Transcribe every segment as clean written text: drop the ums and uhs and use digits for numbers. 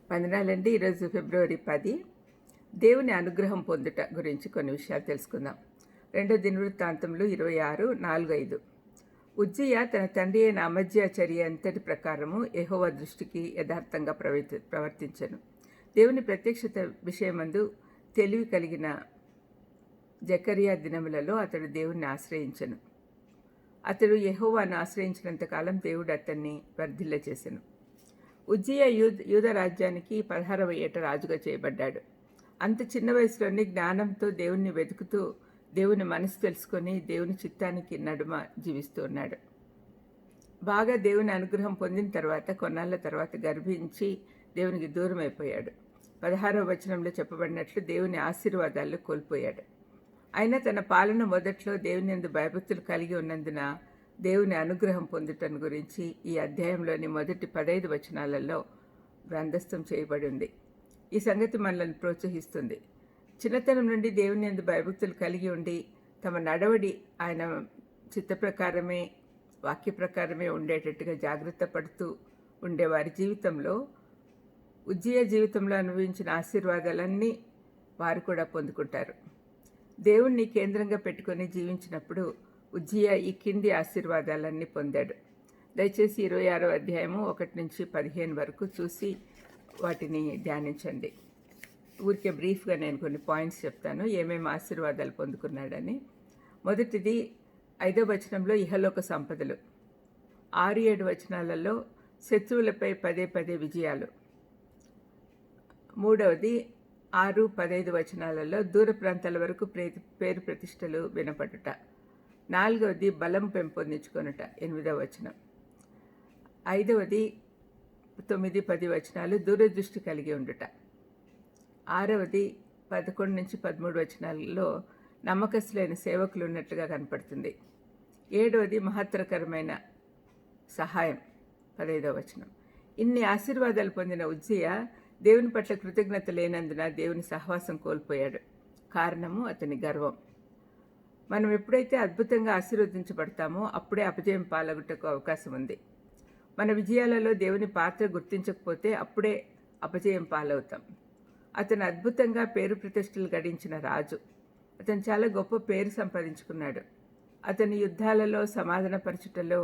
వందనాలండి. ఈరోజు ఫిబ్రవరి 10. దేవుని అనుగ్రహం పొందుట గురించి కొన్ని విషయాలు తెలుసుకుందాం. 2 దినవృత్తాంతములు 26:4-5. ఉజ్జియా తన తండ్రి అయిన అమజ్యా చర్య అంతటి ప్రకారము యెహోవా దృష్టికి యథార్థంగా ప్రవర్తించెను. దేవుని ప్రత్యక్షత విషయమందు తెలివి కలిగిన జకరియా దినములలో అతడు దేవుణ్ణి ఆశ్రయించెను. అతడు యెహోవాను ఆశ్రయించినంతకాలం దేవుడు అతన్ని వర్ధిల్ల చేసెను. ఉజ్జియా యూద రాజ్యానికి 16వ ఏట రాజుగా చేయబడ్డాడు. అంత చిన్న వయసులోనే జ్ఞానంతో దేవుణ్ణి వెతుకుతూ దేవుని మనసు తెలుసుకొని దేవుని చిత్తానికి నడుమ జీవిస్తూ ఉన్నాడు. బాగా దేవుని అనుగ్రహం పొందిన తర్వాత కొన్నాళ్ళ తర్వాత గర్భించి దేవునికి దూరం అయిపోయాడు. 16వ వచనంలో చెప్పబడినట్లు దేవుని ఆశీర్వాదాలు కోల్పోయాడు. అయినా తన పాలన మొదట్లో దేవుని యందు భయభక్తులు కలిగి ఉన్నందున దేవుని అనుగ్రహం పొందుటం గురించి ఈ అధ్యాయంలోని మొదటి 15 వచనాలలో గ్రంథస్థం చేయబడి ఉంది. ఈ సంగతి మనల్ని ప్రోత్సహిస్తుంది. చిన్నతనం నుండి దేవుని యందు భయభక్తులు కలిగి ఉండి తమ నడవడి ఆయన చిత్త ప్రకారమే వాక్య ప్రకారమే ఉండేటట్టుగా జాగ్రత్త పడుతూ ఉండే వారి జీవితంలో ఉజ్జియా జీవితంలో అనుభవించిన ఆశీర్వాదాలన్నీ వారు కూడా పొందుకుంటారు. దేవుణ్ణి కేంద్రంగా పెట్టుకొని జీవించినప్పుడు ఉజ్జియా ఈ కింది ఆశీర్వాదాలన్నీ పొందాడు. దయచేసి 26వ అధ్యాయము 1-15 వరకు చూసి వాటిని ధ్యానించండి. ఊరికే బ్రీఫ్గా నేను కొన్ని పాయింట్స్ చెప్తాను ఏమేమి ఆశీర్వాదాలు పొందుకున్నాడని. మొదటిది 5వ వచనంలో ఇహలోక సంపదలు. 6-7 వచనాలలో శత్రువులపై పదే విజయాలు. 3వది 6-15 వచనాలలో దూర ప్రాంతాల వరకు పేరు ప్రతిష్టలు వినపడుట. 4వది బలం పెంపొందించుకొనుట 8వ వచనం. 5వది 9-10 వచనాలు దూరదృష్టి కలిగి ఉండుట. 6వది 11-13 వచనాలలో నమ్మకస్తులైన సేవకులు ఉన్నట్లుగా కనపడుతుంది. 7వది మహత్తరకరమైన సహాయం 15వ వచనం. ఇన్ని ఆశీర్వాదాలు పొందిన ఉజ్జియా దేవుని పట్ల కృతజ్ఞత లేనందున దేవుని సహవాసం కోల్పోయాడు. కారణము అతని గర్వం. మనం ఎప్పుడైతే అద్భుతంగా ఆశీర్వదించబడతామో అప్పుడే అపజయం పాలగుటకు అవకాశం ఉంది. మన విజయాలలో దేవుని పాత్ర గుర్తించకపోతే అప్పుడే అపజయం పాలవుతాం. అతను అద్భుతంగా పేరు ప్రతిష్టలు గడించిన రాజు. అతను చాలా గొప్ప పేరు సంపాదించుకున్నాడు. అతని యుద్ధాలలో సమాధానపరచుటలో,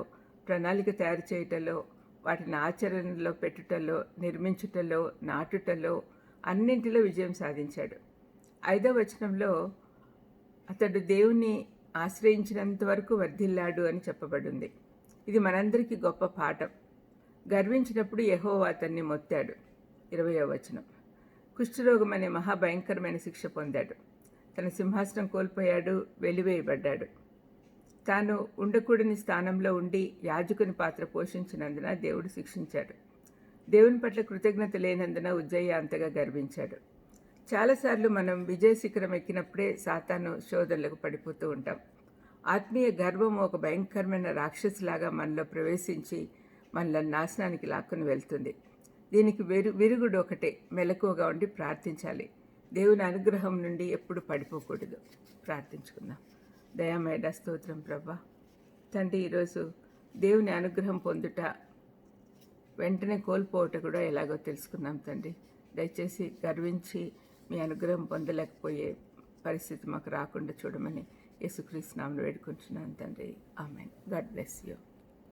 ప్రణాళిక తయారు చేయటంలో, వాటిని ఆచరణలో పెట్టుటలో, నిర్మించుటలో, నాటుటలో అన్నింటిలో విజయం సాధించాడు. 5వ వచనంలో అతడు దేవుణ్ణి ఆశ్రయించినంత వరకు వర్ధిల్లాడు అని చెప్పబడింది. ఇది మనందరికీ గొప్ప పాఠం. గర్వించినప్పుడు యెహోవా అతన్ని మొత్తాడు. 20వ వచనం. కుష్ఠరోగం అనే మహాభయంకరమైన శిక్ష పొందాడు. తన సింహాసనం కోల్పోయాడు, వెలివేయబడ్డాడు. తాను ఉండకూడని స్థానంలో ఉండి యాజకుని పాత్ర పోషించినందున దేవుడు శిక్షించాడు. దేవుని పట్ల కృతజ్ఞత లేనందున ఉజ్జియా అంతగా గర్వించాడు. చాలాసార్లు మనం విజయ శిఖరం ఎక్కినప్పుడే సాతాను శోధనలకు పడిపోతూ ఉంటాం. ఆత్మీయ గర్వం ఒక భయంకరమైన రాక్షసులాగా మనలో ప్రవేశించి మనల్ని నాశనానికి లాక్కుని వెళ్తుంది. దీనికి విరుగుడు ఒకటే, మెలకువగా ఉండి ప్రార్థించాలి. దేవుని అనుగ్రహం నుండి ఎప్పుడు పడిపోకూడదు. ప్రార్థించుకుందాం. దయామేడ స్తోత్రం ప్రభా. తండ్రి, ఈరోజు దేవుని అనుగ్రహం పొందుట వెంటనే కోల్పోవట కూడా ఎలాగో తెలుసుకున్నాం తండ్రి. దయచేసి గర్వించి మీ అనుగ్రహం పొందలేకపోయే పరిస్థితి మాకు రాకుండా చూడమని యేసుక్రీస్తు నామములో వేడుకుంటున్నాను తండ్రి. ఆమేన్. God bless you.